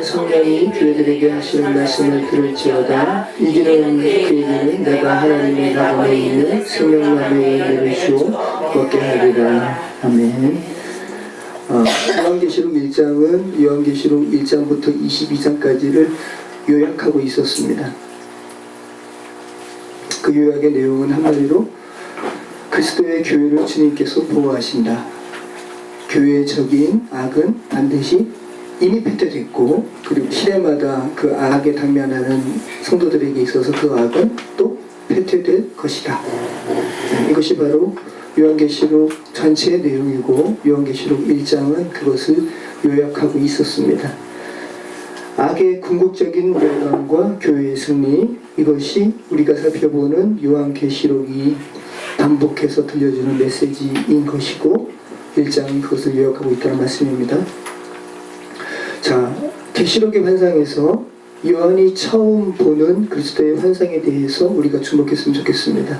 진정한 성령이 교회들에게 하시는 말씀을 들을지어다. 이기는 그에게는 내가 하나님의 나번에 있는 생명나무의 열매를 주어 먹게 하리라. 아멘. 요한계시록 1장은 요한계시록 1장부터 22장까지를 요약하고 있었습니다. 그 요약의 내용은 한마디로 그리스도의 교회를 주님께서 보호하신다. 교회의 적인 악은 반드시 이미 패퇴됐고, 그리고 시대마다 그 악에 당면하는 성도들에게 있어서 그 악은 또 패퇴될 것이다. 이것이 바로 요한계시록 전체의 내용이고, 요한계시록 1장은 그것을 요약하고 있었습니다. 악의 궁극적인 멸망과 교회의 승리, 이것이 우리가 살펴보는 요한계시록이 반복해서 들려주는 메시지인 것이고, 1장이 그것을 요약하고 있다는 말씀입니다. 자, 계시록의 환상에서 요한이 처음 보는 그리스도의 환상에 대해서 우리가 주목했으면 좋겠습니다.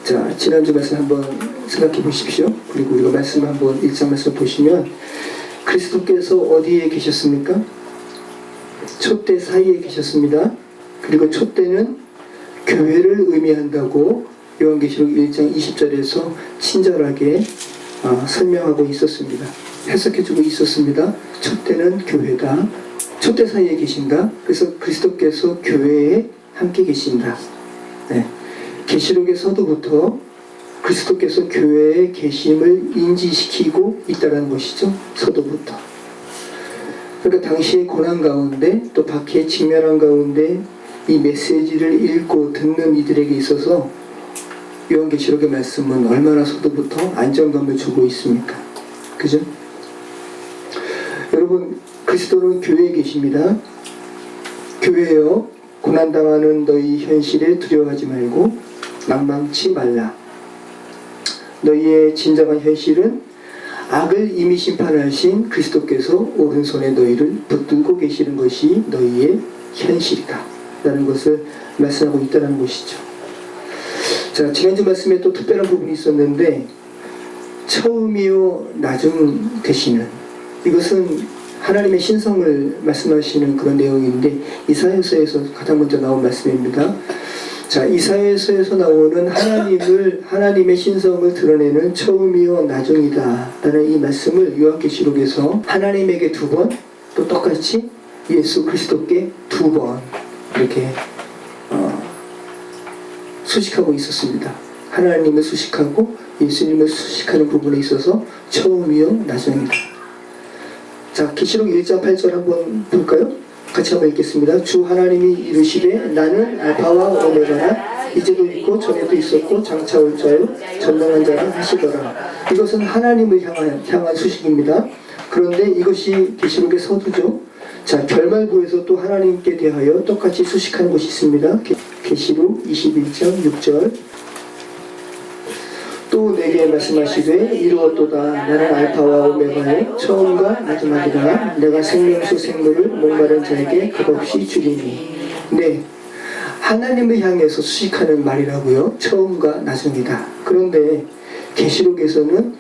자, 지난주 말씀 한번 생각해 보십시오. 그리고 우리가 말씀 한번 1장 말씀 보시면 그리스도께서 어디에 계셨습니까? 촛대 사이에 계셨습니다. 그리고 촛대는 교회를 의미한다고 요한계시록 1장 20절에서 친절하게 설명하고 있었습니다. 해석해주고 있었습니다. 촛대는 교회다. 촛대 사이에 계신다. 그래서 그리스도께서 교회에 함께 계신다. 네. 계시록에서부터 그리스도께서 교회에 계심을 인지시키고 있다는 것이죠. 서도부터. 그러니까 당시의 고난 가운데 또 박해에 직면한 가운데 이 메시지를 읽고 듣는 이들에게 있어서 요한계시록의 말씀은 얼마나 서도부터 안정감을 주고 있습니까? 그죠? 여러분, 그리스도는 교회에 계십니다. 교회여, 고난당하는 너희 현실에 두려워하지 말고 낭망치 말라. 너희의 진정한 현실은 악을 이미 심판하신 그리스도께서 오른손에 너희를 붙들고 계시는 것이 너희의 현실이다 라는 것을 말씀하고 있다는 것이죠. 자, 지난주 말씀에 또 특별한 부분이 있었는데, 처음이요 나중 되시는, 이것은 하나님의 신성을 말씀하시는 그런 내용인데 이사야서에서 가장 먼저 나온 말씀입니다. 자, 이사야서에서 나오는 하나님의 신성을 드러내는 처음이요 나중이다 라는 이 말씀을 요한계시록에서 하나님에게 2번, 또 똑같이 예수 그리스도께 2번 이렇게 수식하고 있었습니다. 하나님을 수식하고 예수님을 수식하는 부분에 있어서 처음이요 나중이다. 자, 계시록 1장 8절 한번 볼까요? 같이 한번 읽겠습니다. 주 하나님이 이르시되 나는 알파와 오메가라, 이제도 있고 전에도 있었고 장차 올 자요 전능한 자라 하시더라. 이것은 하나님을 향한 수식입니다. 그런데 이것이 계시록의 서두죠. 자, 결말부에서 또 하나님께 대하여 똑같이 수식하는 것이 있습니다. 계시록 21장 6절. 또 내게 말씀하시되 이루었도다. 나는 알파와 오메가요 처음과 마지막이라. 내가 생명수 생물을 목마른 자에게 값없이 주리니. 네, 하나님을 향해서 수식하는 말이라고요. 처음과 나중이다. 그런데 계시록에서는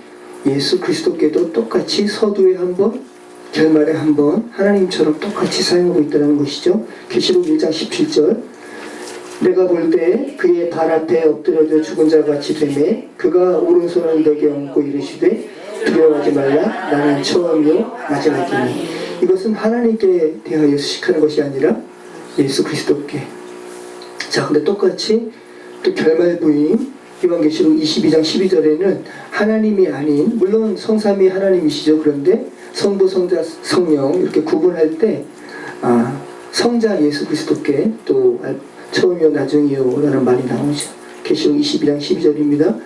예수 그리스도께도 똑같이 서두에 한번, 결말에 한번 하나님처럼 똑같이 사용하고 있다는 것이죠. 계시록 1장 17절. 내가 볼 때 그의 발 앞에 엎드려져 죽은 자같이 되매 그가 오른손을 내게 얹고 이르시되 두려워하지 말라. 나는 처음이요 마지막이니. 이것은 하나님께 대하여 수식하는 것이 아니라 예수 그리스도께. 자, 근데 똑같이 또 결말부인 요한계시록 22장 12절에는 하나님이 아닌, 물론 성삼위 하나님이시죠. 그런데 성부, 성자, 성령 이렇게 구분할 때 성자 예수 그리스도께 또 처음이요 나중이요 라는 말이 나오죠. 계시록 22장 12절입니다.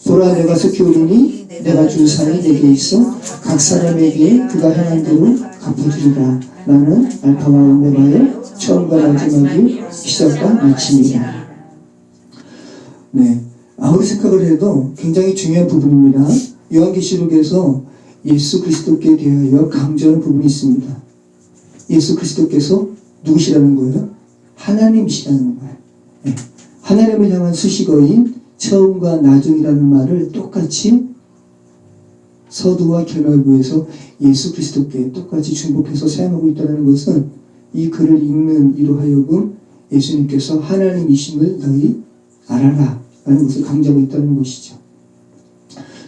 보라, 내가 속히 오리니 내가 줄 사람이 내게 있어 각 사람에게 그가 행한 대로 갚아주리라. 나는 알파와 오메가의 처음과 마지막이 시작과 마침이라. 네, 아무리 생각을 해도 굉장히 중요한 부분입니다. 요한계시록에서 예수 그리스도께 대하여 강조하는 부분이 있습니다. 예수 그리스도께서 누구시라는 거예요? 하나님이시라는 거예요. 네. 하나님을 향한 수식어인 처음과 나중이라는 말을 똑같이 서두와 결말부에서 예수 그리스도께 똑같이 중복해서 사용하고 있다는 것은 이 글을 읽는 이로 하여금 예수님께서 하나님이심을 너희 알아라 라는 것을 강조하고 있다는 것이죠.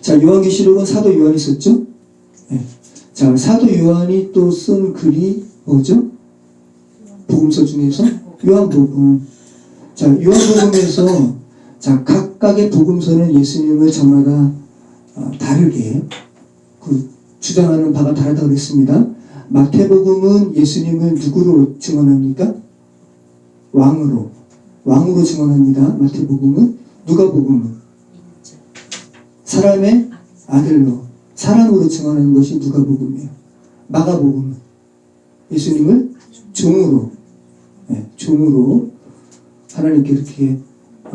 자, 요한계시록은 사도 요한이 썼죠? 네. 자, 사도 요한이 또 쓴 글이 뭐죠? 복음서 중에서 요한복음. 자, 요한복음에서 자, 각각의 복음서는 예수님을 저마다 다르게 주장하는 바가 다르다고 그랬습니다. 마태복음은 예수님을 누구로 증언합니까? 왕으로 증언합니다. 마태복음은. 누가복음은 사람의 아들로, 사람으로 증언하는 것이 누가복음이에요. 마가복음은 예수님을 종으로, 종으로 하나님께 이렇게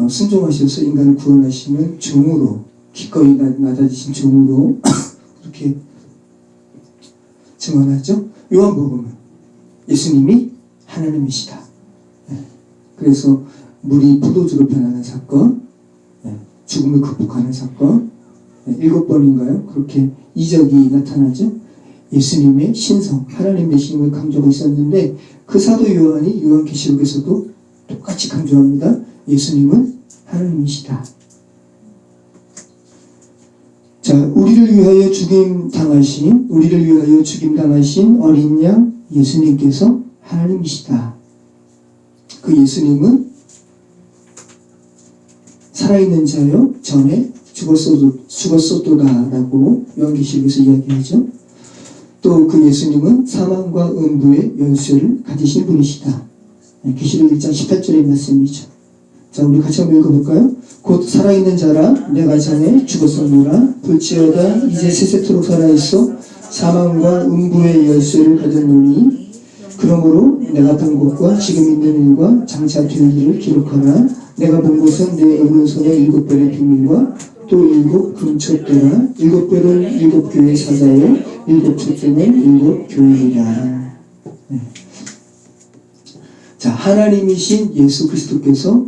순종하셔서 인간을 구원하시는 종으로, 기꺼이 낮아지신 종으로 그렇게 증언하죠. 요한복음은 예수님이 하나님이시다. 그래서 물이 포도주로 변하는 사건, 죽음을 극복하는 사건, 7번인가요? 그렇게 이적이 나타나죠. 예수님의 신성, 하나님 되심을 강조하고 있었는데 그 사도 요한이 요한계시록에서도 똑같이 강조합니다. 예수님은 하나님이시다. 자, 우리를 위하여 죽임 당하신 어린 양 예수님께서 하나님이시다. 그 예수님은 살아있는 자여 전에 죽었었도다라고 요한계시록에서 이야기하죠. 또 그 예수님은 사망과 음부의 열쇠를 가지신 분이시다. 계시록 1장 18절의 말씀이죠. 자, 우리 같이 한번 읽어볼까요? 곧 살아있는 자라 내가 전에 죽었었노라. 볼지어다 이제 세세토록 살아있어 사망과 음부의 열쇠를 가졌노니 그러므로 내가 본 것과 지금 있는 일과 장차 될 일을 기록하라. 내가 본 것은 내 오른손에 7별의 비밀과 또 7 금촛대라. 7별은 7교회 사자요 7 촛대는 7 교회이라. 자, 하나님이신 예수 그리스도께서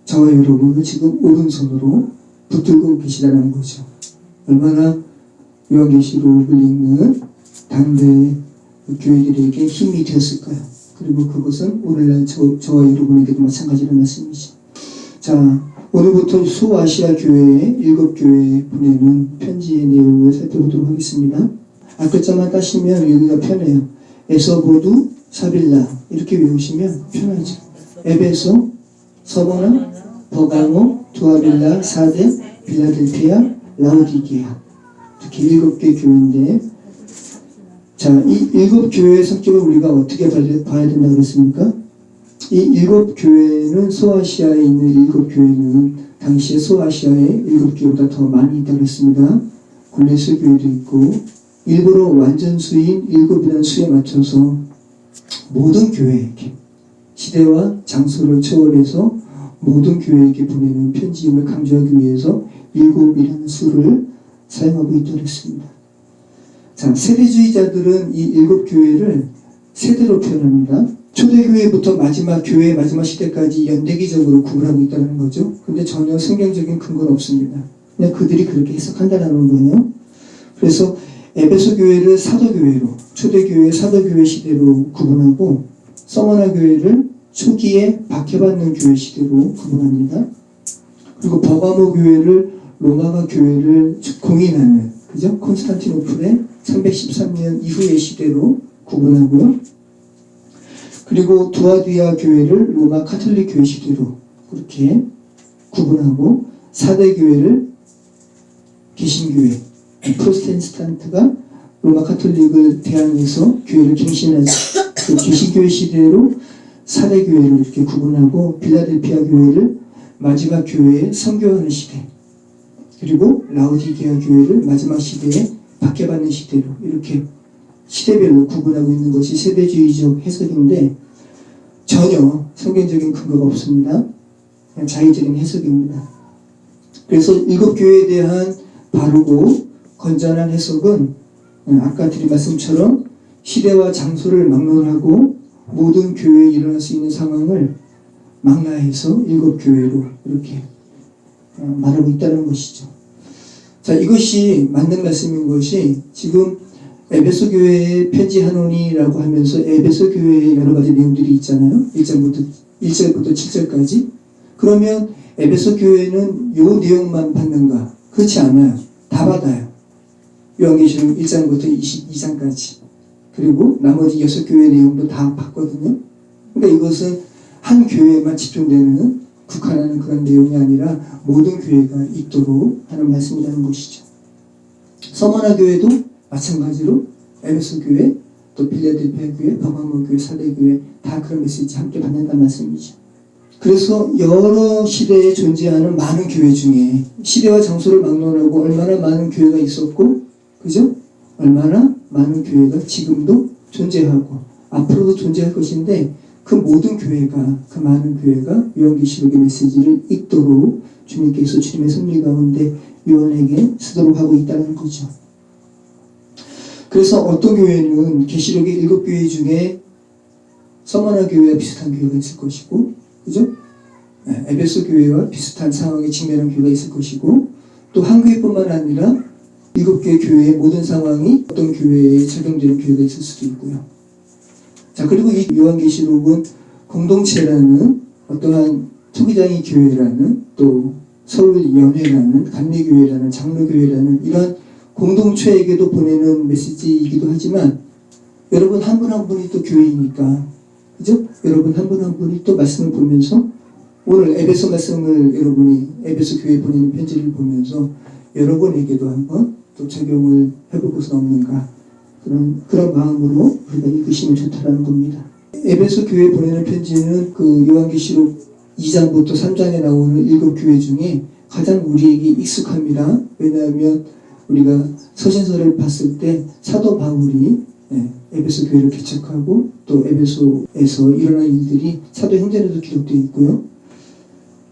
저와 여러분을 지금 오른손으로 붙들고 계시다는 거죠. 얼마나 요한계시록을 읽는 당대 교회들에게 힘이 되었을까요? 그리고 그것은 오늘날 저와 여러분에게도 마찬가지라는 말씀이죠. 자, 오늘부터 소아시아 교회의 7교회에 보내는 편지의 내용을 살펴보도록 하겠습니다. 앞글자만 따시면 여기가 편해요. 에서보두, 사빌라 이렇게 외우시면 편하죠. 에베소, 서보나, 버가모, 두아빌라, 사데, 빌라델피아, 라오디게아 이렇게 7개 교회인데 자, 이 7교회의 성격을 우리가 어떻게 봐야 된다고 그랬습니까? 이 7교회는 소아시아에 있는 7교회는 당시에 소아시아에 7교회보다 더 많이 있다고 했습니다. 골레스 교회도 있고 일부러 완전 수인 7이라는 수에 맞춰서 모든 교회에게 시대와 장소를 초월해서 모든 교회에게 보내는 편지임을 강조하기 위해서 7이라는 수를 사용하고 있다고 했습니다. 자, 세대주의자들은 이 7교회를 세대로 표현합니다. 초대교회부터 마지막 교회 마지막 시대까지 연대기적으로 구분하고 있다는 거죠. 근데 전혀 성경적인 근거는 없습니다. 그냥 그들이 그렇게 해석한다는 거예요. 그래서 에베소 교회를 사도교회로, 초대교회 사도교회 시대로 구분하고 서머나 교회를 초기에 박해받는 교회 시대로 구분합니다. 그리고 버가모 교회를 로마가 교회를 공인하는, 그죠? 콘스탄티노플의 313년 이후의 시대로 구분하고요. 그리고 두아디아 교회를 로마 카톨릭 교회 시대로 그렇게 구분하고 사대 교회를 개신교회, 프로테스탄트가 로마 카톨릭을 대항해서 교회를 갱신하는 그 개신교회 시대로 사대 교회를 이렇게 구분하고 빌라델피아 교회를 마지막 교회에 선교하는 시대, 그리고 라오디게아 교회를 마지막 시대에 박해받는 시대로 이렇게 시대별로 구분하고 있는 것이 세대주의적 해석인데 전혀 성경적인 근거가 없습니다. 그냥 자의적인 해석입니다. 그래서 7교회에 대한 바르고 건전한 해석은 아까 드린 말씀처럼 시대와 장소를 막론하고 모든 교회에 일어날 수 있는 상황을 망라해서 7교회로 이렇게 말하고 있다는 것이죠. 자, 이것이 맞는 말씀인 것이 지금 에베소 교회에 편지하노니라고 하면서 에베소 교회에 여러 가지 내용들이 있잖아요. 1절부터 7절까지. 그러면 에베소 교회는 요 내용만 받는가? 그렇지 않아요. 다 받아요. 요한계시록 1장부터 22장까지. 그리고 나머지 6교회 내용도 다 받거든요. 그러니까 이것은 한 교회에만 집중되는 국한하는 그런 내용이 아니라 모든 교회가 있도록 하는 말씀이라는 것이죠. 서머나 교회도 마찬가지로 에베소 교회, 또 빌라델피아 교회, 버가모 교회, 살레 교회 다 그런 메시지 함께 받는다는 말씀이죠. 그래서 여러 시대에 존재하는 많은 교회 중에 시대와 장소를 막론하고 얼마나 많은 교회가 있었고, 그죠? 얼마나 많은 교회가 지금도 존재하고 앞으로도 존재할 것인데 그 모든 교회가, 그 많은 교회가 요한계시록의 메시지를 읽도록 주님께서 주님의 섭리 가운데 요한에게 쓰도록 하고 있다는 거죠. 그래서 어떤 교회는 계시록의 7교회 중에 서머나 교회와 비슷한 교회가 있을 것이고, 그죠? 에베소 교회와 비슷한 상황에 직면한 교회가 있을 것이고, 또 한 교회뿐만 아니라 7개 교회의 모든 상황이 어떤 교회에 적용되는 교회가 있을 수도 있고요. 자, 그리고 이 요한계시록은 공동체라는 어떠한 투기장이 교회라는 또 서울연회라는 감리교회라는 장로교회라는 이런 공동체에게도 보내는 메시지이기도 하지만 여러분 한 분 한 분이 또 교회이니까, 그죠? 여러분 한 분 한 분이 또 말씀을 보면서 오늘 에베소 말씀을 여러분이 에베소 교회에 보내는 편지를 보면서 여러분에게도 한번 또 적용을 해볼 것은 없는가, 그런 마음으로 우리가 읽으시면 좋다라는 겁니다. 에베소 교회에 보내는 편지는 그 요한계시록 2장부터 3장에 나오는 7교회 중에 가장 우리에게 익숙합니다. 왜냐하면 우리가 서신서를 봤을 때 사도 바울이 에베소 교회를 개척하고 또 에베소에서 일어난 일들이 사도행전에도 기록되어 있고요.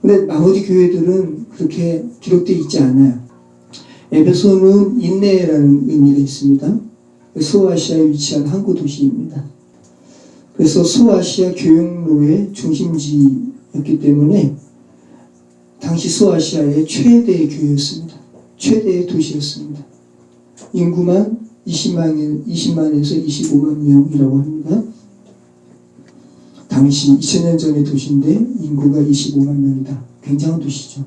근데 나머지 교회들은 그렇게 기록되어 있지 않아요. 에베소는 인내라는 의미가 있습니다. 소아시아에 위치한 항구 도시입니다. 그래서 소아시아 교역로의 중심지였기 때문에 당시 소아시아의 최대의 교회였습니다. 최대의 도시였습니다. 인구만 20만에서 25만 명이라고 합니다. 당시 2000년 전의 도시인데 인구가 25만 명이다. 굉장한 도시죠.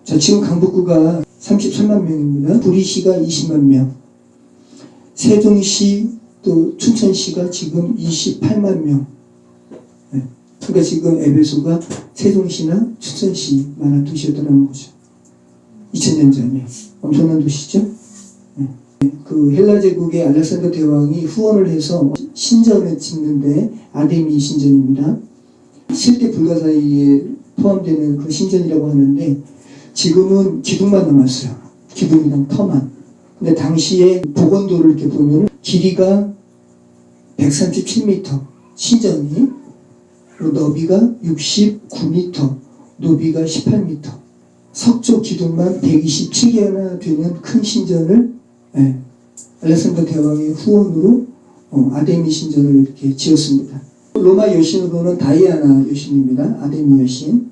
자, 지금 강북구가 33만 명입니다. 구리시가 20만 명. 세종시 또 춘천시가 지금 28만 명. 그러니까 지금 에베소가 세종시나 춘천시만한 도시였다는 거죠. 2000년 전에. 엄청난 도시죠. 그 헬라 제국의 알렉산더 대왕이 후원을 해서 신전을 짓는데 아데미 신전입니다. 실제 불가사의에 포함되는 그 신전이라고 하는데 지금은 기둥만 남았어요. 기둥이랑 터만. 근데 당시에 복원도를 이렇게 보면 길이가 137m, 신전이 너비가 69m, 높이가 18m. 석조 기둥만 127개나 되는 큰 신전을 알렉산더 대왕의 후원으로 아데미 신전을 이렇게 지었습니다. 로마 여신으로는 다이아나 여신입니다. 아데미 여신.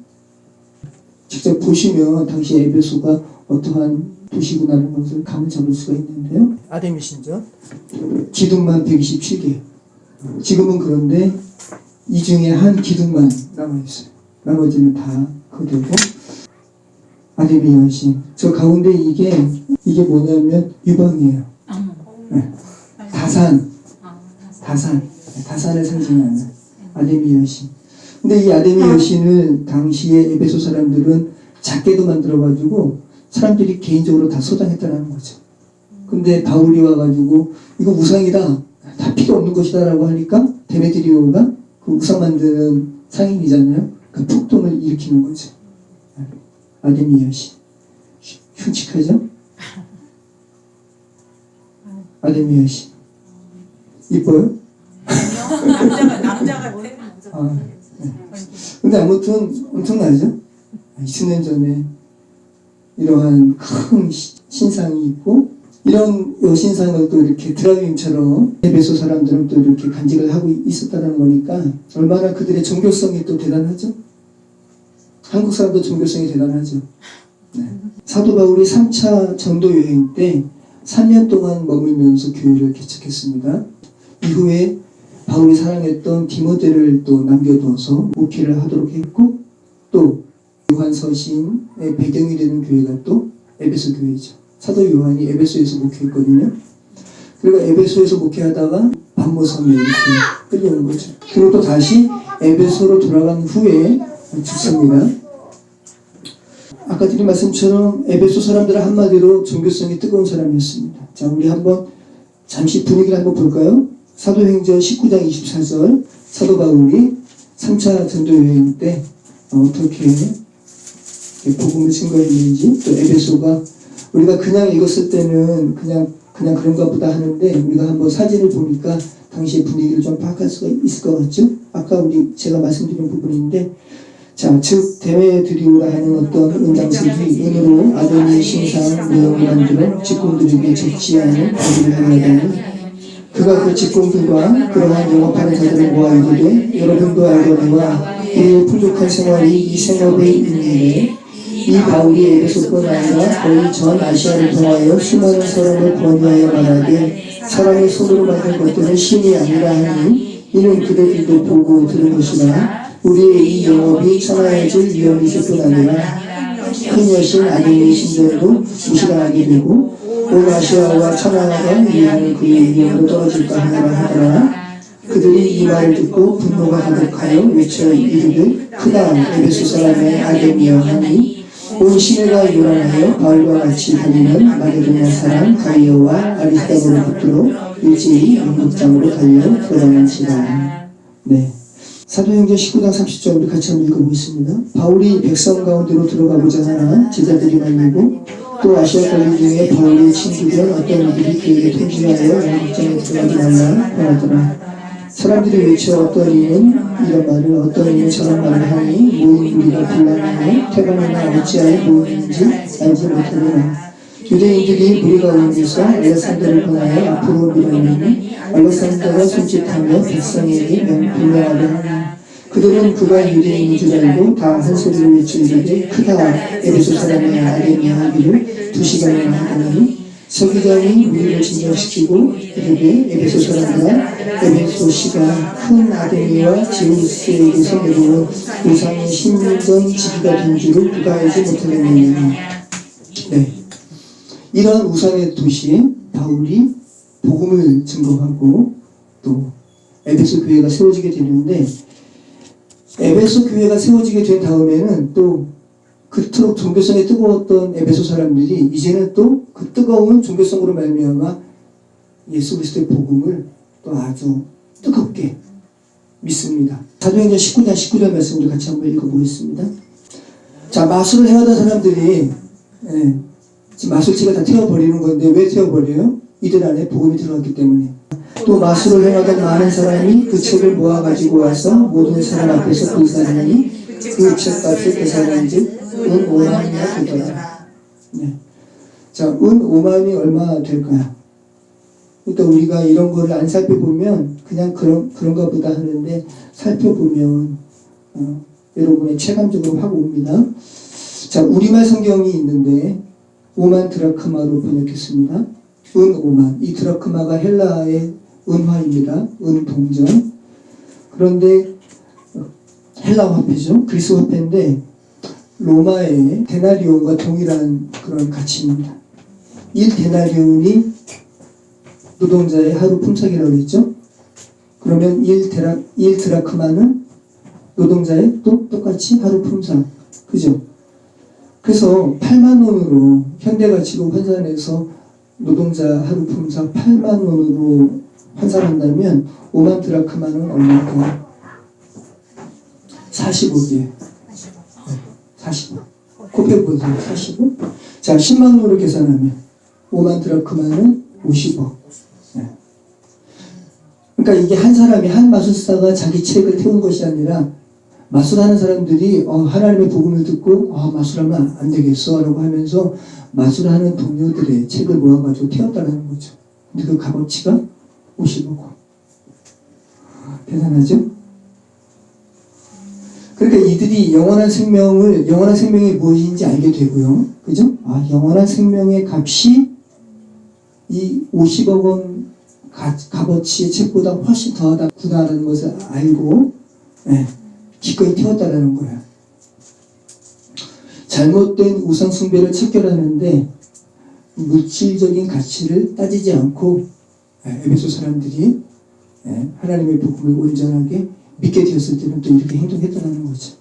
직접 보시면 당시 에베소가 어떠한 도시구나라는 것을 감을 잡을 수가 있는데요. 아데미 신전 기둥만 127개. 지금은 그런데 이 중에 한 기둥만 남아있어요. 나머지는 다 그대로. 아데미 여신. 저 가운데 이게 뭐냐면 유방이에요. 다산을 상징하는 아데미 여신. 근데 이 아데미 여신을 당시에 에베소 사람들은 작게도 만들어가지고 사람들이 개인적으로 다 소장했다는 거죠. 근데 바울이 와가지고 이거 우상이다, 다 필요 없는 것이다 라고 하니까 데메드리오가 그 우상 만드는 상인이잖아요. 그 폭동을 일으키는 거죠. 아데미 여신. 흉측하죠? 아데미 여신. 이뻐요? 남자가 네. 근데 아무튼 엄청나죠? 20년 전에 이러한 큰 신상이 있고 이런 여신상을 또 이렇게 드라빔처럼 에베소 사람들은 또 이렇게 간직을 하고 있었다는 거니까 얼마나 그들의 종교성이 또 대단하죠? 한국 사람도 종교성이 대단하죠. 네. 사도 바울이 3차 전도 여행 때 3년 동안 머물면서 교회를 개척했습니다. 이후에 바울이 사랑했던 디모데를 또 남겨두어서 목회를 하도록 했고, 또 요한 서신의 배경이 되는 교회가 또 에베소 교회죠. 사도 요한이 에베소에서 목회했거든요. 그리고 에베소에서 목회하다가 반모섬에 이렇게 끌려오는 거죠. 그리고 또 다시 에베소로 돌아간 후에 죽습니다. 아까 드린 말씀처럼 에베소 사람들은 한마디로 종교성이 뜨거운 사람이었습니다. 자, 우리 한번 잠시 분위기를 한번 볼까요? 사도행전 19장 24절, 사도 바울이 3차 전도 여행 때 어떻게 복음을 증거했는지, 또 에베소가 우리가 그냥 읽었을 때는 그냥 그런가 보다 하는데, 우리가 한번 사진을 보니까 당시의 분위기를 좀 파악할 수가 있을 것 같죠? 아까 제가 말씀드린 부분인데, 자, 즉 대회에 드리우라 하는 어떤 은장식이 은으로 아도니의 신상 모형을 만들어 직공들에게 적지 않은 거리를 행하다니, 그가 그 직공들과 그러한 영업하는 자들을 모아 이르되, 여러분도 알거니와 이의 풍족한 생활이 이 생업의 인일에 이 바울이 에베소뿐 아니라 거의 전 아시아를 통하여 수많은 사람을 권유하여 말하되, 사람의 손으로 만든 것들은 신이 아니라 하니 이는 그들도 보고 들은 것이나, 우리의 이 영업이 천하해질 위험이 있을 뿐 아니라 큰 여신 아데미 신전도 무시당하게 되고 온 아시아와 천하가 위하는 그의 위험으로 떨어질까 하더라. 그들이 이 말을 듣고 분노가 가득하여 외쳐 이르되, 크다 에베소 사람의 아데미여 하니, 온 시내가 요란하여 바울과 같이 다니는 마게도냐 사람 가이오와 아리스다고를 붙들어 일제히 연극장으로 달려 들어가는지라. 네. 사도행전 19장 30절 우리 같이 한번 읽어보겠습니다. 바울이 백성 가운데로 들어가고자 하나 제자들이 말리고, 또 아시아 관리 중에 바울의 친구된 어떤 이들이 그에게 통지하여 연극장에 들어가지 말라 권하더라. 사람들이 외쳐 어떤 이는 이런 말을, 어떤 이는 저런 말을 하니 모인 무리가 분란하여 태반이나 어찌하여 모이는지 알지 못하더라. 유대인들이 무리가 오면서 알렉산더를 권하여 앞으로 밀어내니 알렉산더가 손짓하며 백성에게 분명하게 하니, 그들은 그가 유대인인 줄 알고 다 한 소리로 외쳐 이르되, 크다 에베소 사람의 아데미야 하기를 2시간이나 하더니, 서기관이 무리를 진정시키고 이르되, 에베소 사람들아, 에베소시가 큰 아데미와 제우스에게서 내려온 우상의 신전 지기가 된 줄을 누가 알지 못하겠느냐. 네. 이러한 우상의 도시에 바울이 복음을 증거하고 또 에베소 교회가 세워지게 되는데, 에베소 교회가 세워지게 된 다음에는 또 그토록 종교성이 뜨거웠던 에베소 사람들이 이제는 또 그 뜨거운 종교성으로 말미암아 예수 그리스도의 복음을 또 아주 뜨겁게 믿습니다. 사도행전 19장 19절 말씀을 같이 한번 읽어보겠습니다. 자, 마술을 해하던 사람들이 지금 마술치가 다 태워버리는 건데, 왜 태워버려요? 이들 안에 복음이 들어갔기 때문에. 또 마술을 행하던 많은 사람이 그 책을 모아가지고 와서 모든 사람 앞에서 불사하니 그 책값을 계산한즉 은 5만이나 되더라. 네. 자, 은 5만이 얼마 될까요? 그러니까 우리가 이런 거를 안 살펴보면 그냥 그런가 보다 하는데, 살펴보면 여러분의 체감적으로 확 옵니다. 자, 우리말 성경이 있는데 5만 드라크마로 번역했습니다. 은 5만. 이 드라크마가 헬라의 은화입니다. 은 동전. 그런데 헬라 화폐죠. 그리스 화폐인데 로마의 데나리온과 동일한 그런 가치입니다. 1데나리온이 노동자의 하루 품삯이라고 했죠. 그러면 1드라크마는 노동자의 또 똑같이 하루 품삯. 그죠? 그래서 8만 원으로 현대가치로 환산해서 노동자 하루 품삯 8만 원으로 환산한다면 5만 드라크마는 얼마일까요? 45개. 45. 코페 보세요. 45. 자, 10만 원으로 계산하면 5만 드라크마는 50억. 그러니까 이게 한 사람이, 한 마술사가 자기 책을 태운 것이 아니라 마술하는 사람들이 하나님의 복음을 듣고 마술하면 안 되겠어 라고 하면서 마술하는 동료들의 책을 모아가지고 태웠다는 거죠. 근데 그 값어치가 50억 원. 대단하죠? 그러니까 이들이 영원한 생명이 무엇인지 알게 되고요. 그죠? 아, 영원한 생명의 값이 이 50억 원 값어치의 책보다 훨씬 더하다구나라는 것을 알고, 기꺼이 태웠다라는 거예요. 잘못된 우상숭배를 척결하는데 물질적인 가치를 따지지 않고 에베소 사람들이 하나님의 복음을 온전하게 믿게 되었을 때는 또 이렇게 행동했다는 거죠.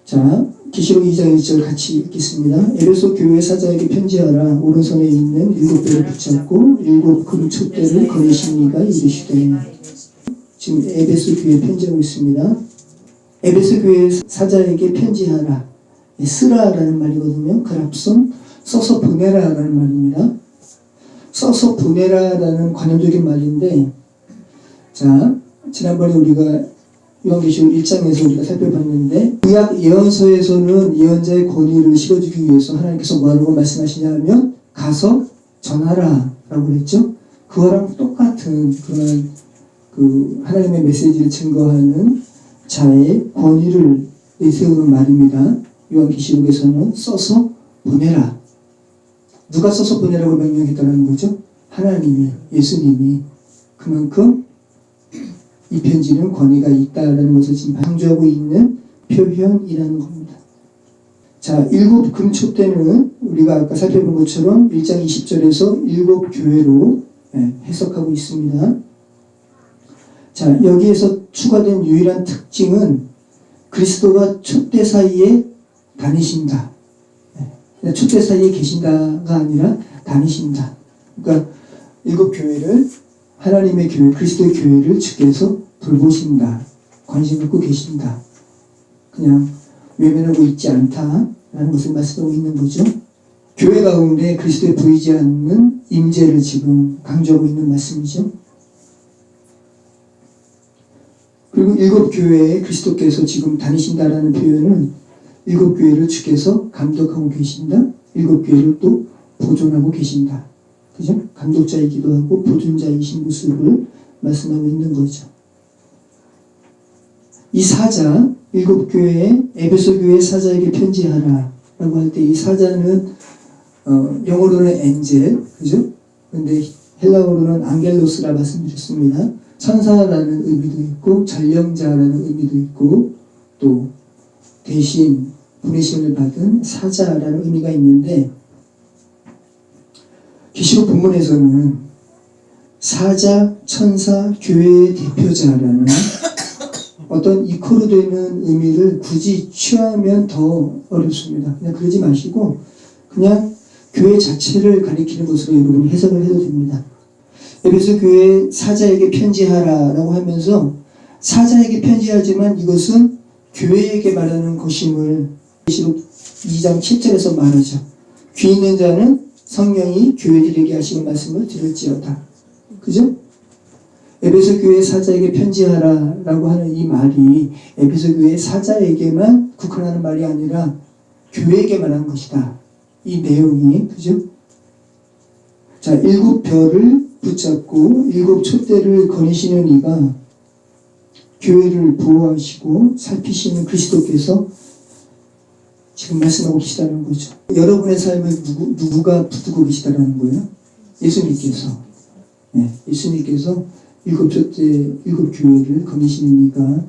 자, 계시록 2장 1절 같이 읽겠습니다. 에베소 교회 사자에게 편지하라. 오른손에 있는 7배를 붙잡고 7 금촛대를 거니신 이가 이르시되. 지금 에베소 교회에 편지하고 있습니다. 에베소 교회 사자에게 편지하라. 쓰라라는 말이거든요. 그랍손 써서 보내라라는 말입니다. 써서 보내라라는 관용적인 말인데, 자, 지난번에 우리가 요한계시록 1장에서 우리가 살펴봤는데, 구약 예언서에서는 예언자의 권위를 실어주기 위해서 하나님께서 뭐라고 말씀하시냐면 가서 전하라 라고 그랬죠. 그거랑 똑같은 그런 하나님의 메시지를 증거하는 자의 권위를 내세우는 말입니다. 요한계시록에서는 써서 보내라. 누가 써서 보내라고 명령했다는 거죠? 하나님이, 예수님이. 그만큼 이 편지는 권위가 있다라는 것을 지금 강조하고 있는 표현이라는 겁니다. 자, 7 금촛대는 우리가 아까 살펴본 것처럼 1장 20절에서 7 교회로 해석하고 있습니다. 자, 여기에서 추가된 유일한 특징은 그리스도가 촛대 사이에 다니신다. 촛대 사이에 계신다가 아니라 다니신다. 그러니까 7 교회를, 하나님의 교회, 그리스도의 교회를 주께서 돌보신다. 관심 갖고 계신다. 그냥 외면하고 있지 않다라는 것을 말씀하고 있는 거죠. 교회 가운데 그리스도에 보이지 않는 임재를 지금 강조하고 있는 말씀이죠. 그리고 7 교회에 그리스도께서 지금 다니신다라는 표현은 7 교회를 주께서 감독하고 계신다. 7 교회를 또 보존하고 계신다. 그죠? 감독자이기도 하고 보존자이신 모습을 말씀하고 있는 거죠. 이 사자, 7 교회에 에베소 교회 사자에게 편지하라 라고 할 때 이 사자는 영어로는 엔젤, 그죠? 근데 헬라어로는 안겔로스라 말씀드렸습니다. 천사라는 의미도 있고 전령자라는 의미도 있고 또 대신 보내심을 받은 사자라는 의미가 있는데, 계시록 본문에서는 사자, 천사, 교회의 대표자라는 어떤 이코로 되는 의미를 굳이 취하면 더 어렵습니다. 그냥 그러지 마시고 그냥 교회 자체를 가리키는 것으로 여러분이 해석을 해도 됩니다. 에베소 교회 사자에게 편지하라라고 하면서 사자에게 편지하지만 이것은 교회에게 말하는 것임을 계시록 2장 7절에서 말하죠. 귀 있는 자는 성령이 교회들에게 하시는 말씀을 들을지어다. 그죠? 에베소 교회 사자에게 편지하라라고 하는 이 말이 에베소 교회 사자에게만 국한하는 말이 아니라 교회에게 말하는 것이다. 이 내용이, 그죠? 자, 7 별을 붙잡고 7 촛대를 거니시는 이가 교회를 보호하시고 살피시는 그리스도께서 지금 말씀하고 계시다는 거죠. 여러분의 삶을 누가 붙들고 계시다는 거예요? 예수님께서. 예수님께서 7 촛대, 7 교회를 거니시는 이가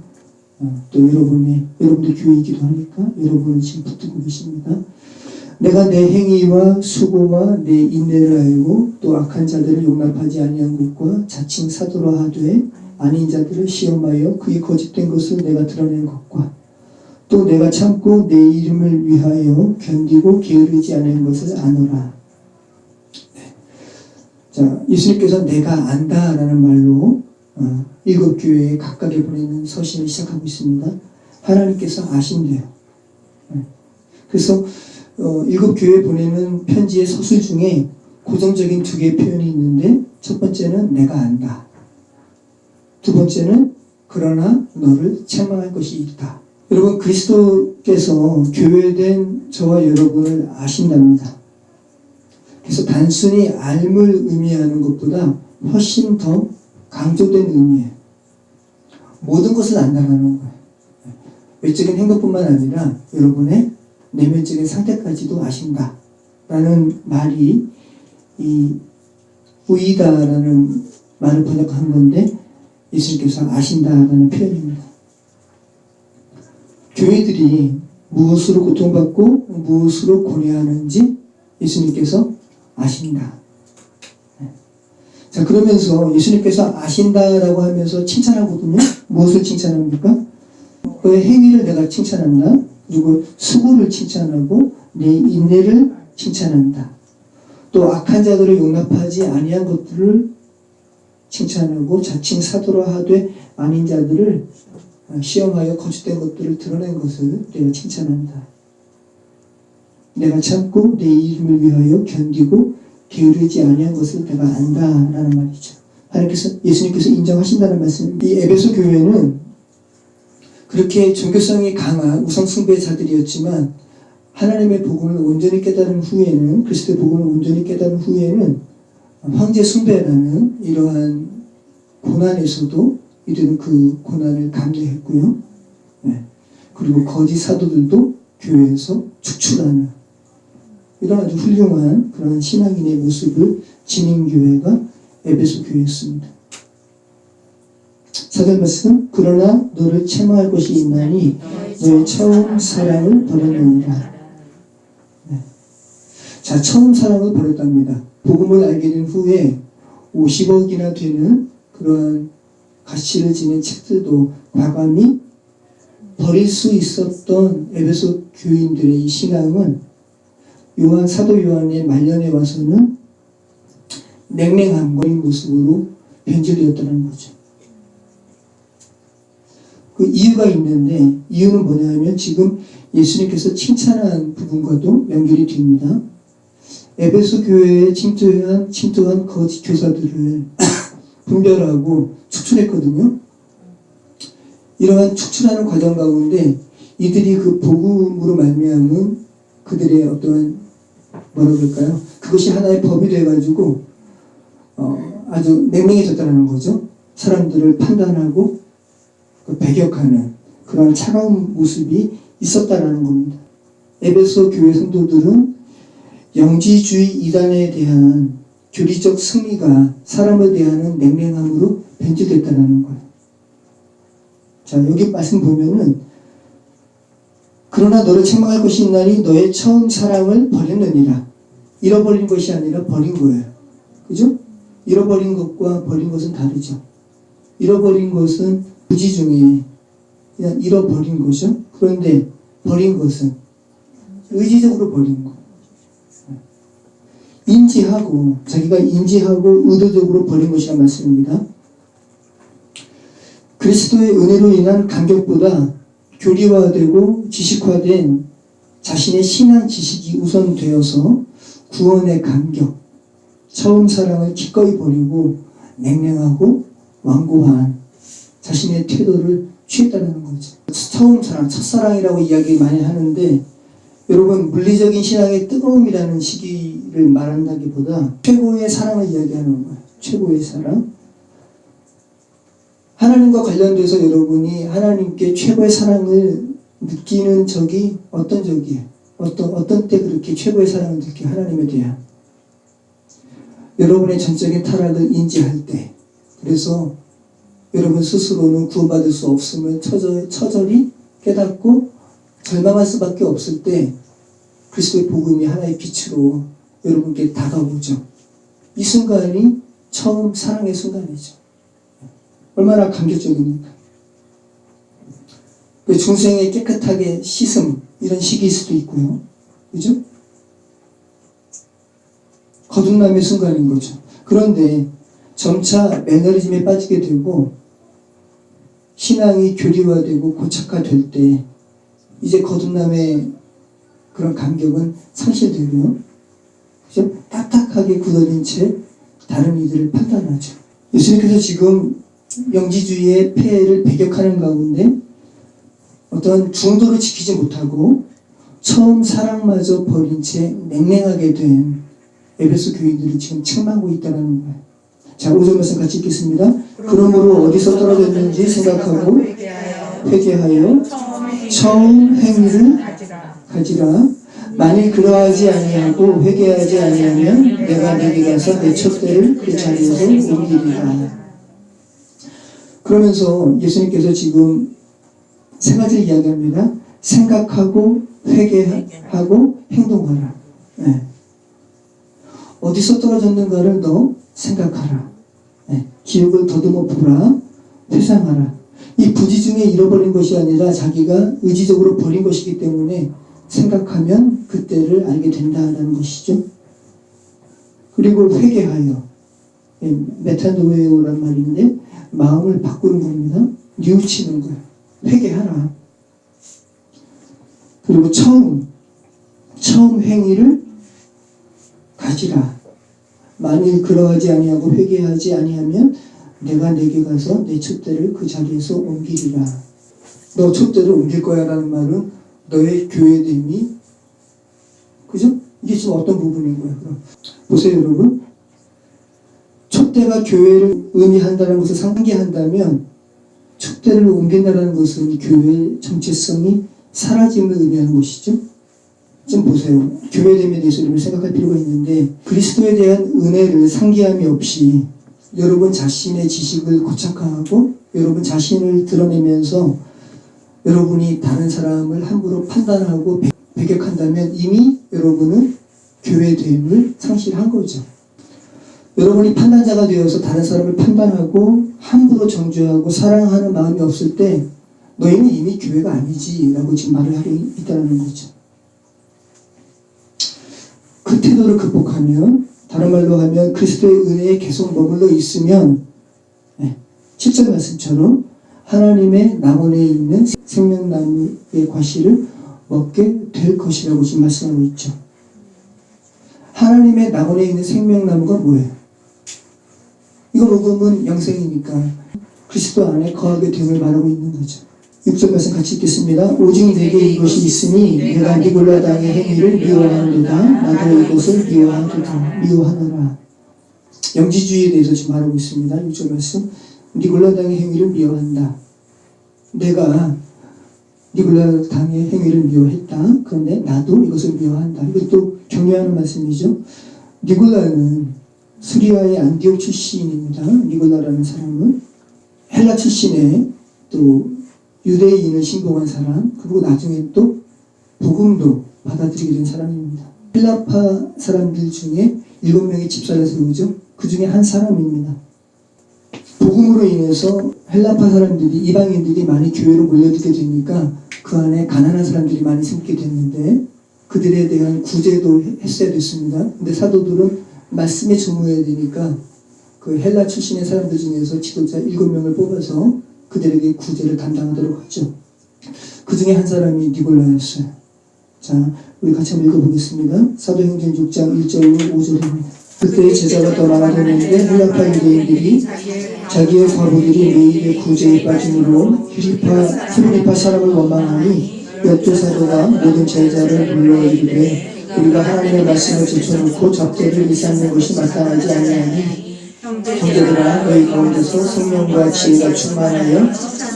또 여러분들 교회이기도 하니까 여러분을 지금 붙들고 계십니다. 내가 내 행위와 수고와 내 인내를 알고 또 악한 자들을 용납하지 아니한 것과 자칭 사도라 하되 아닌 자들을 시험하여 그의 거짓된 것을 내가 드러낸 것과 또 내가 참고 내 이름을 위하여 견디고 게으르지 않은 것을 아노라. 자, 예수님께서 내가 안다라는 말로 7 교회에 각각에 보내는 서신을 시작하고 있습니다. 하나님께서 아신대요. 그래서 7 교회에 보내는 편지의 서술 중에 고정적인 2개의 표현이 있는데, 첫 번째는 내가 안다. 두 번째는 그러나 너를 책망할 것이 있다. 여러분, 그리스도께서 교회된 저와 여러분을 아신답니다. 그래서 단순히 알물 의미하는 것보다 훨씬 더 강조된 의미예요. 모든 것을 안다는 거예요. 외적인 행동뿐만 아니라 여러분의 내면적인 상태까지도 아신다 라는 말이 이 우이다라는 말을 번역한 건데 예수님께서 아신다라는 표현입니다. 교회들이 무엇으로 고통받고 무엇으로 고뇌하는지 예수님께서 아신다. 자, 그러면서 예수님께서 아신다라고 하면서 칭찬하거든요. 무엇을 칭찬합니까? 그의 행위를 내가 칭찬한다. 그리고 수고를 칭찬하고 내 인내를 칭찬한다. 또 악한 자들을 용납하지 아니한 것들을 칭찬하고 자칭 사도라 하되 아닌 자들을 시험하여 거짓된 것들을 드러낸 것을 내가 칭찬한다. 내가 참고 내 이름을 위하여 견디고 게으르지 아니한 것을 내가 안다라는 말이죠. 하나님께서 예수님께서 인정하신다는 말씀. 이 에베소 교회는 그렇게 종교성이 강한 우상 숭배자들이었지만 하나님의 복음을 온전히 깨달은 후에는 그리스도의 복음을 온전히 깨달은 후에는 황제 숭배라는 이러한 고난에서도 이들은 그 고난을 감내했고요. 그리고 거짓 사도들도 교회에서 축출하는 이런 아주 훌륭한 그런 신앙인의 모습을 지닌 교회가 에베소 교회였습니다. 4절 말씀. 그러나 너를 책망할 것이 있나니 너의 처음 사랑을 버렸느니라. 자, 처음 사랑을 버렸답니다. 복음을 알게 된 후에 50억이나 되는 그런 가치를 지닌 책들도 과감히 버릴 수 있었던 에베소 교인들의 이 신앙은 사도 요한의 말년에 와서는 냉랭한 모습으로 변질되었다는 거죠. 그 이유가 있는데 이유는 뭐냐면 지금 예수님께서 칭찬한 부분과도 연결이 됩니다. 에베소 교회에 침투한 거짓 교사들을 분별하고 축출했거든요. 이러한 축출하는 과정 가운데 이들이 그 복음으로 말미암은 그들의 어떤 뭐라 그럴까요? 그것이 하나의 법이 돼가지고 아주 냉랭해졌다는 거죠. 사람들을 판단하고 배격하는 그런 차가운 모습이 있었다는 겁니다. 에베소 교회 성도들은 영지주의 이단에 대한 교리적 승리가 사람을 대하는 냉랭함으로 변질됐다는 거예요. 자, 여기 말씀 보면은 그러나 너를 책망할 것이 있나니 너의 처음 사랑을 버렸느니라. 잃어버린 것이 아니라 버린 거예요. 그죠? 잃어버린 것과 버린 것은 다르죠. 잃어버린 것은 부지 중에 그냥 잃어버린 거죠. 그런데 버린 것은 의지적으로 버린 거. 자기가 인지하고 의도적으로 버린 것이란 말씀입니다. 그리스도의 은혜로 인한 감격보다 교리화되고 지식화된 자신의 신앙 지식이 우선되어서 구원의 감격, 처음 사랑을 기꺼이 버리고 냉랭하고 완고한 자신의 태도를 취했다는 거죠. 처음 사랑, 첫사랑이라고 이야기 많이 하는데 여러분 물리적인 신앙의 뜨거움이라는 시기를 말한다기보다 최고의 사랑을 이야기하는 거예요. 최고의 사랑. 하나님과 관련돼서 여러분이 하나님께 최고의 사랑을 느끼는 적이 어떤 적이에요? 어떤 때 그렇게 최고의 사랑을 느껴요? 하나님에 대한. 여러분의 전적인 타락을 인지할 때. 그래서 여러분 스스로는 구원받을 수 없음을 처절히 깨닫고 절망할 수밖에 없을 때 그리스도의 복음이 하나의 빛으로 여러분께 다가오죠. 이 순간이 처음 사랑의 순간이죠. 얼마나 감격적입니까? 중생에 깨끗하게 씻음 이런 시기일 수도 있고요. 그죠? 거듭남의 순간인 거죠. 그런데 점차 매너리즘에 빠지게 되고 신앙이 교리화되고 고착화될 때 이제 거듭남의 그런 감격은 상실되고요. 그죠? 딱딱하게 굳어진 채 다른 이들을 판단하죠. 예수님께서 지금 영지주의의 폐해를 배격하는 가운데 어떤 중도를 지키지 못하고 처음 사랑마저 버린 채 냉랭하게 된 에베소 교인들을 지금 책망하고 있다는 거예요. 자, 5절 말씀 같이 읽겠습니다. 그러므로 어디서 떨어졌는지 생각하고 회개하여 처음 행위를 가지라. 만일 그러하지 아니하고 회개하지 아니하면 내가 내게 가서 내 촛대를 그 자리에서 옮기리라. 그러면서 예수님께서 지금 세 가지를 이야기합니다. 생각하고 회개하고 행동하라. 네. 어디서 떨어졌는가를 너 생각하라. 네. 기억을 더듬어 보라. 회상하라. 이 부지 중에 잃어버린 것이 아니라 자기가 의지적으로 버린 것이기 때문에 생각하면 그때를 알게 된다는 것이죠. 그리고 회개하여, 메타노에오란 말인데 마음을 바꾸는 겁니다. 뉘우치는 거예요. 회개하라. 그리고 처음 행위를 가지라. 만일 그러하지 아니하고 회개하지 아니하면 내가 내게 가서 내 촛대를 그 자리에서 옮기리라. 너 촛대를 옮길 거야 라는 말은 너의 교회됨이, 그죠? 이게 지금 어떤 부분인 거예요? 그럼 보세요 여러분. 촛대가 교회를 의미한다는 것을 상기한다면 촛대를 옮긴다는 것은 교회의 정체성이 사라짐을 의미하는 것이죠. 지금 보세요. 교회됨에 대해서 여러분 생각할 필요가 있는데 그리스도에 대한 은혜를 상기함이 없이 여러분 자신의 지식을 고착화하고 여러분 자신을 드러내면서 여러분이 다른 사람을 함부로 판단하고 배격한다면 이미 여러분은 교회됨을 상실한 거죠. 여러분이 판단자가 되어서 다른 사람을 판단하고 함부로 정죄하고 사랑하는 마음이 없을 때 너희는 이미 교회가 아니지 라고 지금 말을 하고 있다는 거죠. 그 태도를 극복하면, 다른 말로 하면 그리스도의 은혜에 계속 머물러 있으면 7절 말씀처럼 하나님의 나무에 있는 생명나무의 과실을 먹게 될 것이라고 지금 말씀하고 있죠. 하나님의 나무에 있는 생명나무가 뭐예요? 이거 먹으면 영생이니까 그리스도 안에 거하게 됨을 말하고 있는 거죠. 6절 말씀 같이 읽겠습니다. 오직 내게 이것이 있으니 내가 니골라 당의 행위를 미워하는도다. 나도 이것을 미워하노라. 영지주의에 대해서 지금 말하고 있습니다. 6절 말씀. 니골라 당의 행위를 미워한다. 내가 니골라 당의 행위를 미워했다. 그런데 나도 이것을 미워한다. 이것도 격려하는 말씀이죠. 니골라는 수리아의 안디옥 출신입니다. 니골라라는 사람은 헬라 출신의 또 유대인을 신봉한 사람, 그리고 나중에 또 복음도 받아들이게 된 사람입니다. 헬라파 사람들 중에 7명의 집사를 세우죠. 그 중에 한 사람입니다. 복음으로 인해서 헬라파 사람들이, 이방인들이 많이 교회로 몰려들게 되니까 그 안에 가난한 사람들이 많이 생기게 됐는데 그들에 대한 구제도 했어야 됐습니다. 근데 사도들은 말씀에 전무해야 되니까 그 헬라 출신의 사람들 중에서 지도자 7명을 뽑아서 그들에게 구제를 담당하도록 하죠. 그 중에 한 사람이 니골라였어요. 자, 우리 같이 한번 읽어보겠습니다. 사도행전 6장 1절로 5절입니다. 그때 제자가 더 많아졌는데 헬라파 유대인들이 자기의 과부들이 매일의 구제에 빠짐으로 히브리파 사람을 원망하니 엿도 사도가 모든 제자를 불러 이르되 우리가 하나님의 말씀을 제쳐놓고 적대를 일삼는 것이 마땅하지 아니하니 형제들아 너희 가운데서 성령과 지혜가 충만하여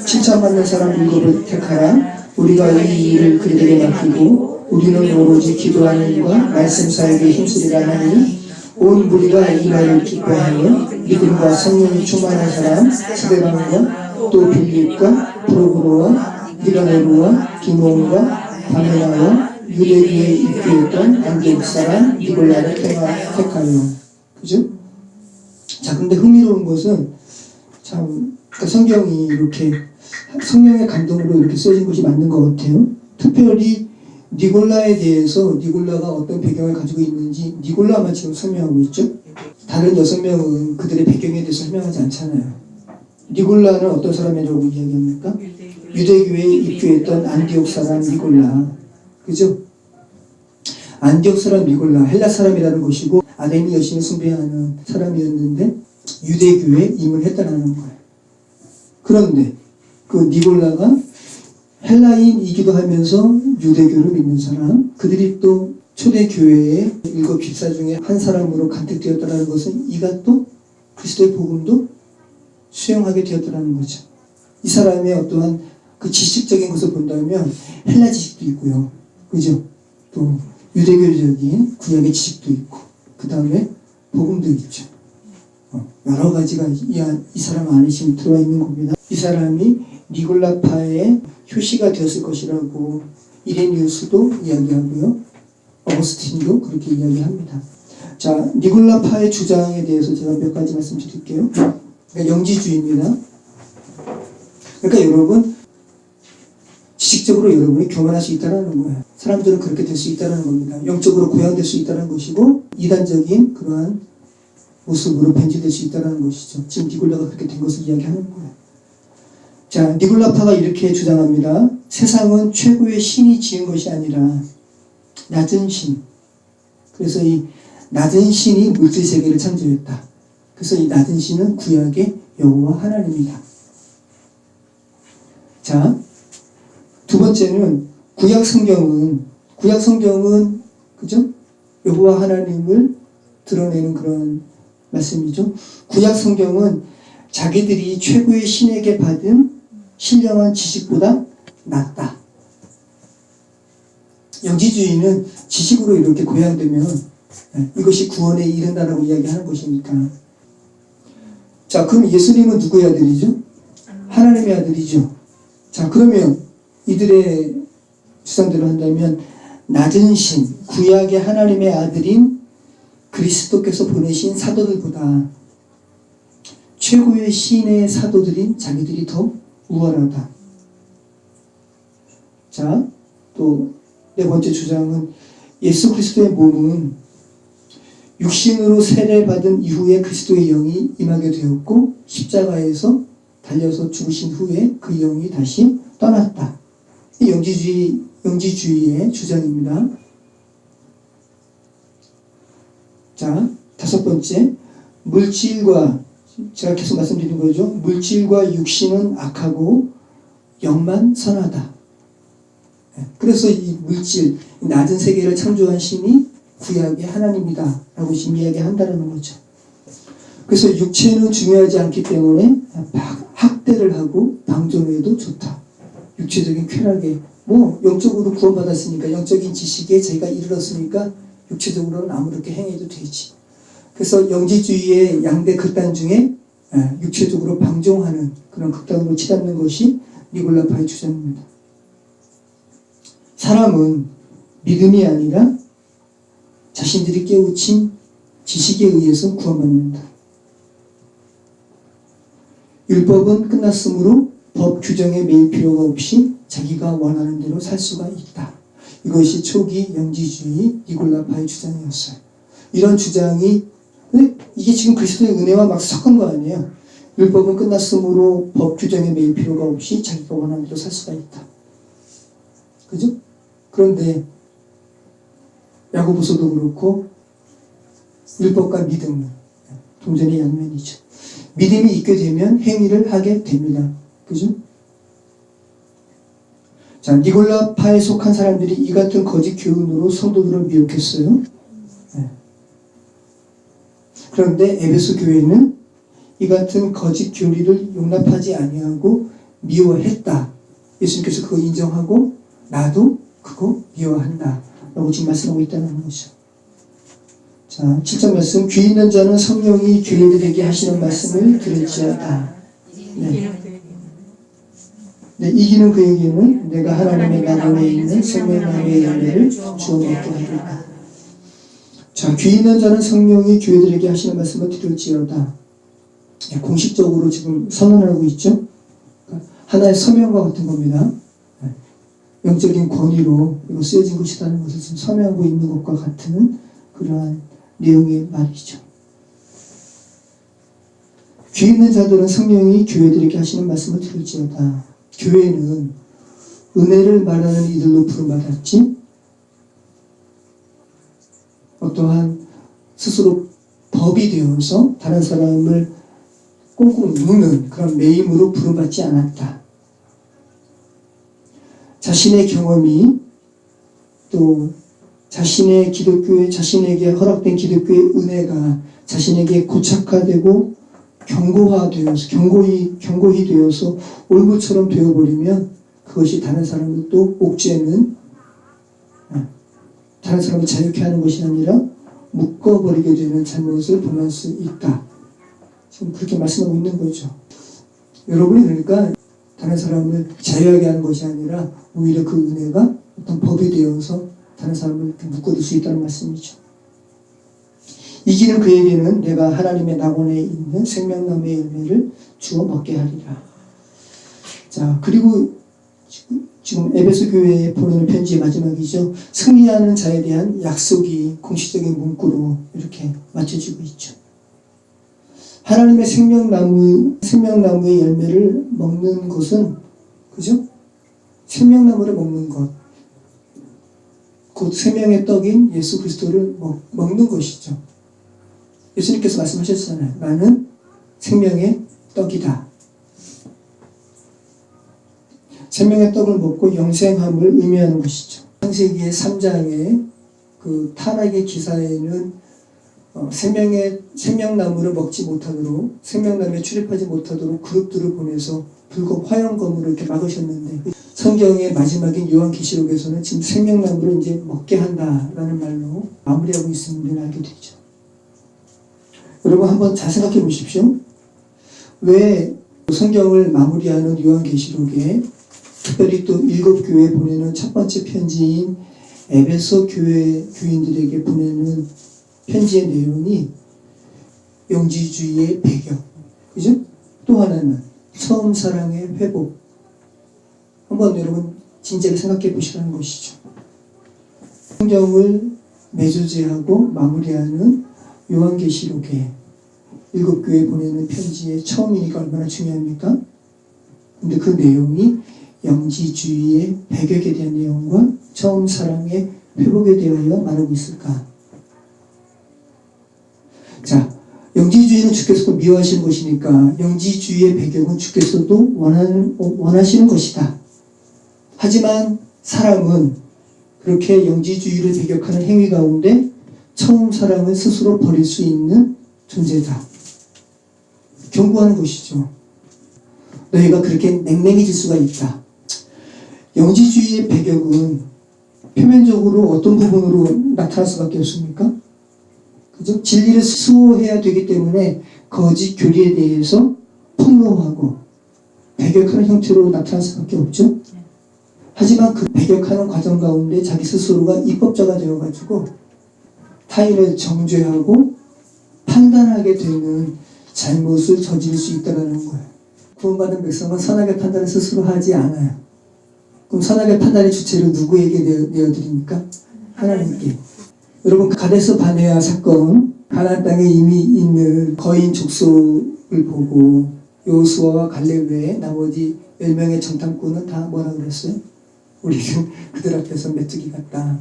칭찬받는 사람 7을 택하라. 우리가 이 일을 그들에게 맡기고 우리는 오로지 기도하는 일과 말씀 사역에 힘쓰리라 하니 온 무리가 이 말을 기뻐하여 믿음과 성령이 충만한 사람 스데반과 또 빌립과 프로고로와 니가네로와 디몬과 바메나와 유대교에 입교했던 안디옥 사람 니골라를 택하여. 그죠? 자, 근데 흥미로운 것은 참 성경이 이렇게 성령의 감동으로 이렇게 써진 것이 맞는 것 같아요. 특별히 니골라에 대해서 니골라가 어떤 배경을 가지고 있는지 니골라만 지금 설명하고 있죠. 다른 6명은 그들의 배경에 대해서 설명하지 않잖아요. 니골라는 어떤 사람이라고 이야기합니까? 유대교에 입교했던 안디옥 사람 니골라. 그죠? 안디옥 사람 니골라, 헬라 사람이라는 것이고 아데미 여신을 숭배하는 사람이었는데 유대교에 입문했다는 거예요. 그런데 그 니골라가 헬라인이기도 하면서 유대교를 믿는 사람, 그들이 또 초대교회의 7 집사 중에 한 사람으로 간택되었다는 것은 이가 또 그리스도의 복음도 수용하게 되었다는 거죠. 이 사람의 어떠한 그 지식적인 것을 본다면 헬라 지식도 있고요. 그죠? 또 유대교적인 구약의 지식도 있고 그 다음에 복음도 있죠. 여러 가지가 이 사람 안에 지금 들어와 있는 겁니다. 이 사람이 니골라파의 효시가 되었을 것이라고 이레니우스도 이야기하고요. 어거스틴도 그렇게 이야기합니다. 자, 니골라파의 주장에 대해서 제가 몇 가지 말씀드릴게요. 그러니까 영지주의입니다. 그러니까 여러분 지식적으로 여러분이 교만할 수 있다는 거예요. 사람들은 그렇게 될 수 있다는 겁니다. 영적으로 고양될 수 있다는 것이고 이단적인 그러한 모습으로 변질될 수 있다는 것이죠. 지금 니골라가 그렇게 된 것을 이야기하는 거예요. 자, 니골라파가 이렇게 주장합니다. 세상은 최고의 신이 지은 것이 아니라 낮은 신. 그래서 이 낮은 신이 물질 세계를 창조했다. 그래서 이 낮은 신은 구약의 여호와 하나님이다. 자, 두 번째는 구약 성경은 그죠? 여호와 하나님을 드러내는 그런 말씀이죠. 구약 성경은 자기들이 최고의 신에게 받은 신령한 지식보다 낫다. 영지주의는 지식으로 이렇게 고양되면 이것이 구원에 이른다라고 이야기하는 것이니까. 자, 그럼 예수님은 누구의 아들이죠? 하나님의 아들이죠. 자, 그러면 이들의 주장대로 한다면 낮은 신, 구약의 하나님의 아들인 그리스도께서 보내신 사도들보다 최고의 신의 사도들인 자기들이 더 우월하다. 자, 또 네 번째 주장은 예수 그리스도의 몸은 육신으로 세례받은 이후에 그리스도의 영이 임하게 되었고 십자가에서 달려서 죽으신 후에 그 영이 다시 떠났다. 이 영지주의의 주장입니다. 자, 다섯 번째, 물질과 제가 계속 말씀드린 거죠. 물질과 육신은 악하고 영만 선하다. 그래서 이 물질, 낮은 세계를 창조한 신이 구약의 하나님이다 라고 지금 이야기한다는 거죠. 그래서 육체는 중요하지 않기 때문에 학대를 하고 방종해도 좋다. 육체적인 쾌락에 영적으로 구원받았으니까 영적인 지식에 저희가 이르렀으니까 육체적으로는 아무렇게 행해도 되지. 그래서 영지주의의 양대 극단 중에 육체적으로 방종하는 그런 극단으로 치닫는 것이 니골라파의 주장입니다. 사람은 믿음이 아니라 자신들이 깨우친 지식에 의해서 구원받는다. 율법은 끝났으므로 법 규정에 매일 필요가 없이 자기가 원하는 대로 살 수가 있다. 이것이 초기 영지주의 니골라파의 주장이었어요. 이런 주장이 이게 지금 그리스도의 은혜와 막 섞은 거 아니에요. 율법은 끝났으므로 법 규정에 매일 필요가 없이 자기가 원하는 대로 살 수가 있다. 그죠? 그런데 야고보서도 그렇고 율법과 믿음 동전의 양면이죠. 믿음이 있게 되면 행위를 하게 됩니다. 그죠? 자, 니골라파에 속한 사람들이 이 같은 거짓 교훈으로 성도들을 미혹했어요. 그런데 에베소 교회는 이 같은 거짓 교리를 용납하지 아니하고 미워했다. 예수님께서 그거 인정하고 나도 그거 미워한다 라고 지금 말씀하고 있다는 거죠. 자, 7절 말씀. 귀 있는 자는 성령이 교회들에게 하시는 말씀을 들을지어다. 네, 이기는 그에게는 내가 하나님의 나라에 있는 생명나무의 열매를 주어 먹게 하리라. 자, 귀 있는 자는 성령이 교회들에게 하시는 말씀을 들을지어다. 네, 공식적으로 지금 선언하고 있죠. 하나의 서명과 같은 겁니다. 영적인 권위로 이거 쓰여진 것이라는 것을 지금 서명하고 있는 것과 같은 그러한 내용의 말이죠. 귀 있는 자들은 성령이 교회들에게 하시는 말씀을 들을지어다. 교회는 은혜를 말하는 이들로 부름받았지 어떠한 스스로 법이 되어서 다른 사람을 꽁꽁 묶는 그런 매임으로 부름받지 않았다. 자신의 경험이 또 자신의 기독교에 자신에게 허락된 기독교의 은혜가 자신에게 고착화되고 견고히 되어서 올무처럼 되어버리면 그것이 다른 사람을 또 옥죄는, 다른 사람을 자유케 하는 것이 아니라 묶어버리게 되는 잘못을 범할 수 있다. 지금 그렇게 말씀하고 있는 거죠. 여러분이 그러니까 다른 사람을 자유하게 하는 것이 아니라 오히려 그 은혜가 어떤 법이 되어서 다른 사람을 이렇게 묶어둘 수 있다는 말씀이죠. 이기는 그에게는 내가 하나님의 낙원에 있는 생명나무의 열매를 주어 먹게 하리라. 자, 그리고 지금 에베소 교회에 보내는 편지의 마지막이죠. 승리하는 자에 대한 약속이 공식적인 문구로 이렇게 맞춰지고 있죠. 하나님의 생명나무의 열매를 먹는 것은, 그죠? 생명나무를 먹는 것. 곧 생명의 떡인 예수 그리스도를 먹는 것이죠. 예수님께서 말씀하셨잖아요. 나는 생명의 떡이다. 생명의 떡을 먹고 영생함을 의미하는 것이죠. 창세기의 3장의 그 타락의 기사에는 생명나무를 먹지 못하도록, 생명나무에 출입하지 못하도록 그룹들을 보내서 불법 화형검으로 이렇게 막으셨는데, 성경의 마지막인 요한계시록에서는 지금 생명나무를 이제 먹게 한다라는 말로 마무리하고 있음을 우리는 알게 되죠. 여러분 한번 잘 생각해 보십시오. 왜 성경을 마무리하는 요한계시록에 특별히 또 7교회에 보내는 첫 번째 편지인 에베소 교회 교인들에게 보내는 편지의 내용이 영지주의의 배경, 그죠? 또 하나는 처음 사랑의 회복. 한번 여러분 진지하게 생각해 보시라는 것이죠. 성경을 매조제하고 마무리하는 요한계시록에 7교회에 보내는 편지의 처음이니까 얼마나 중요합니까? 근데 그 내용이 영지주의의 배격에 대한 내용과 처음 사랑의 회복에 대하여 말하고 있을까? 자, 영지주의는 주께서도 미워하시는 것이니까 영지주의의 배경은 주께서도 원하시는 것이다. 하지만 사람은 그렇게 영지주의를 배격하는 행위 가운데 처음 사랑을 스스로 버릴 수 있는 존재다. 경고하는 것이죠. 너희가 그렇게 냉랭해질 수가 있다. 영지주의의 배격은 표면적으로 어떤 부분으로 나타날 수밖에 없습니까? 그죠? 진리를 수호해야 되기 때문에 거짓 교리에 대해서 폭로하고 배격하는 형태로 나타날 수밖에 없죠. 하지만 그 배격하는 과정 가운데 자기 스스로가 입법자가 되어가지고 타인을 정죄하고 판단하게 되는 잘못을 저지를 수 있다는 거예요. 구원받은 백성은 선악의 판단을 스스로 하지 않아요. 그럼 선악의 판단의 주체를 누구에게 내어드립니까? 하나님께. 여러분, 가데스 바네아 사건, 가나안 땅에 이미 있는 거인 족속을 보고 여호수아와 갈렙 외에 나머지 10명의 정탐꾼은 다 뭐라 그랬어요? 우리는 그들 앞에서 메뚜기 같다.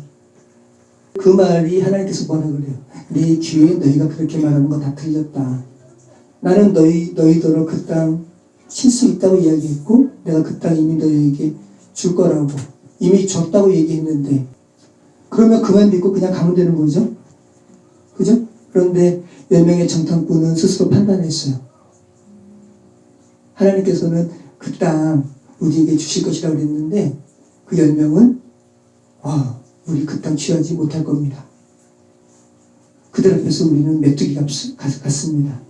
그 말이 하나님께서 뭐라 그래요? 내 귀에 너희가 그렇게 말하는 거 다 틀렸다. 나는 너희더러 그 땅 칠 수 있다고 이야기했고 내가 그 땅 이미 너희에게 줄 거라고 이미 줬다고 얘기했는데 그러면 그만 믿고 그냥 가면 되는 거죠? 그죠? 그런데 10명의 정탐꾼은 스스로 판단했어요. 하나님께서는 그 땅 우리에게 주실 것이라고 그랬는데 그 10명은 우리 그 땅 취하지 못할 겁니다. 그들 앞에서 우리는 메뚜기 같습니다.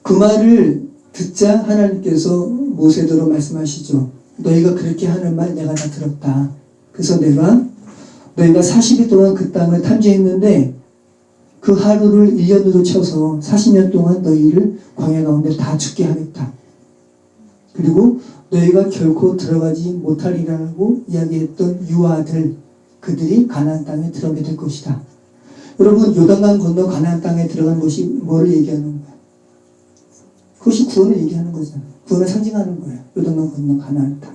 그 말을 듣자 하나님께서 모세더러 말씀하시죠. 너희가 그렇게 하는 말 내가 다 들었다. 그래서 너희가 40일 동안 그 땅을 탐지했는데 그 하루를 1년으로 쳐서 40년 동안 너희를 광야 가운데 다 죽게 하겠다. 그리고 너희가 결코 들어가지 못하리라고 이야기했던 유아들 그들이 가나안 땅에 들어가게 될 것이다. 여러분 요단강 건너 가나안 땅에 들어간 것이 뭐를 얘기하는 거예요? 그것이 구원을 얘기하는 거잖아요. 구원을 상징하는 거예요. 요단강 건너 가나안 땅.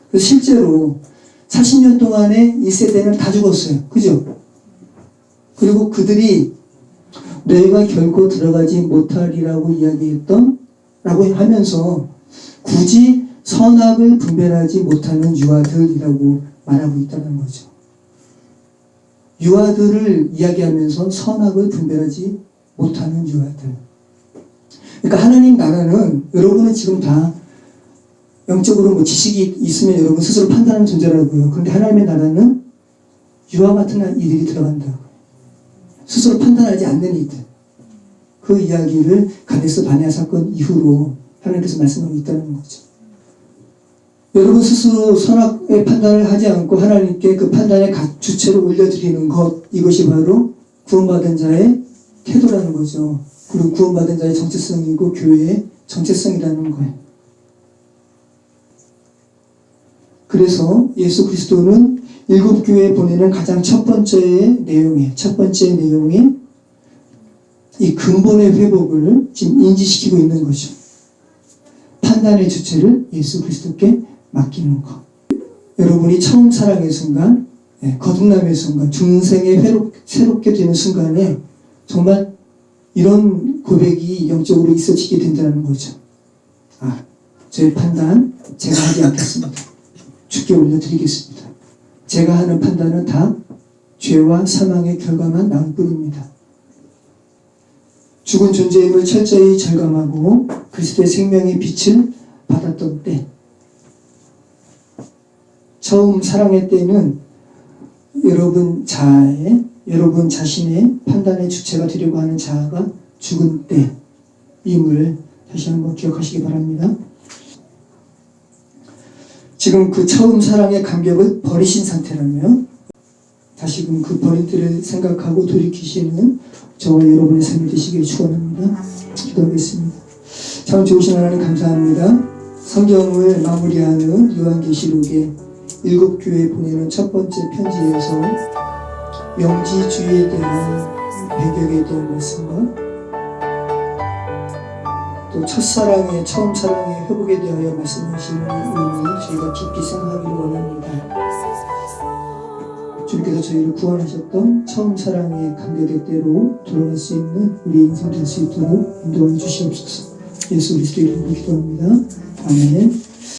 그래서 실제로 40년 동안에 1세대는 다 죽었어요. 그죠? 그리고 그들이 너희가 결코 들어가지 못하리라고 이야기했던 라고 하면서 굳이 선악을 분별하지 못하는 유아들이라고 말하고 있다는 거죠. 유아들을 이야기하면서 선악을 분별하지 못하는 유아들. 그러니까 하나님 나라는 여러분은 지금 다 영적으로 뭐 지식이 있으면 여러분 스스로 판단하는 존재라고요. 그런데 하나님의 나라는 유아 같은 이들이 들어간다고요. 스스로 판단하지 않는 이들. 그 이야기를 가데스 바네아 사건 이후로 하나님께서 말씀하고 있다는 거죠. 여러분 스스로 선악의 판단을 하지 않고 하나님께 그 판단의 주체를 올려드리는 것, 이것이 바로 구원받은 자의 태도라는 거죠. 그리고 구원받은 자의 정체성이고 교회의 정체성이라는 거예요. 그래서 예수 그리스도는 일곱 교회에 보내는 가장 첫 번째 내용에 이 근본의 회복을 지금 인지시키고 있는 거죠. 판단의 주체를 예수 그리스도께 맡기는 것. 여러분이 처음 사랑의 순간, 거듭남의 순간, 중생의 새롭게 되는 순간에 정말 이런 고백이 영적으로 있어지게 된다는 거죠. 저의 판단 제가 하지 않겠습니다. 주께 올려드리겠습니다. 제가 하는 판단은 다 죄와 사망의 결과만 나올 뿐입니다. 죽은 존재임을 철저히 절감하고 그리스도의 생명의 빛을 받았던 때, 처음 사랑의 때는 여러분 자신의 판단의 주체가 되려고 하는 자아가 죽은 때임을 다시 한번 기억하시기 바랍니다. 지금 그 처음 사랑의 감격을 버리신 상태라면 다시금 그 버린 때를 생각하고 돌이키시는 저와 여러분의 삶이 되시길 축원합니다. 기도하겠습니다. 참 좋으신 하나님 감사합니다. 성경을 마무리하는 요한계시록의 일곱 교회에 보내는 첫 번째 편지에서 명지주의에 대한 배경에 대한 말씀과 또 처음 사랑의 회복에 대하여 말씀하시는 의미 저희가 깊이 생각하기를 원합니다. 주님께서 저희를 구원하셨던 처음 사랑의 감격의 때로 돌아갈 수 있는 우리 인생 될 수 있도록 인도해 주시옵소서. 예수 그리스도 이름으로 기도합니다. 아멘.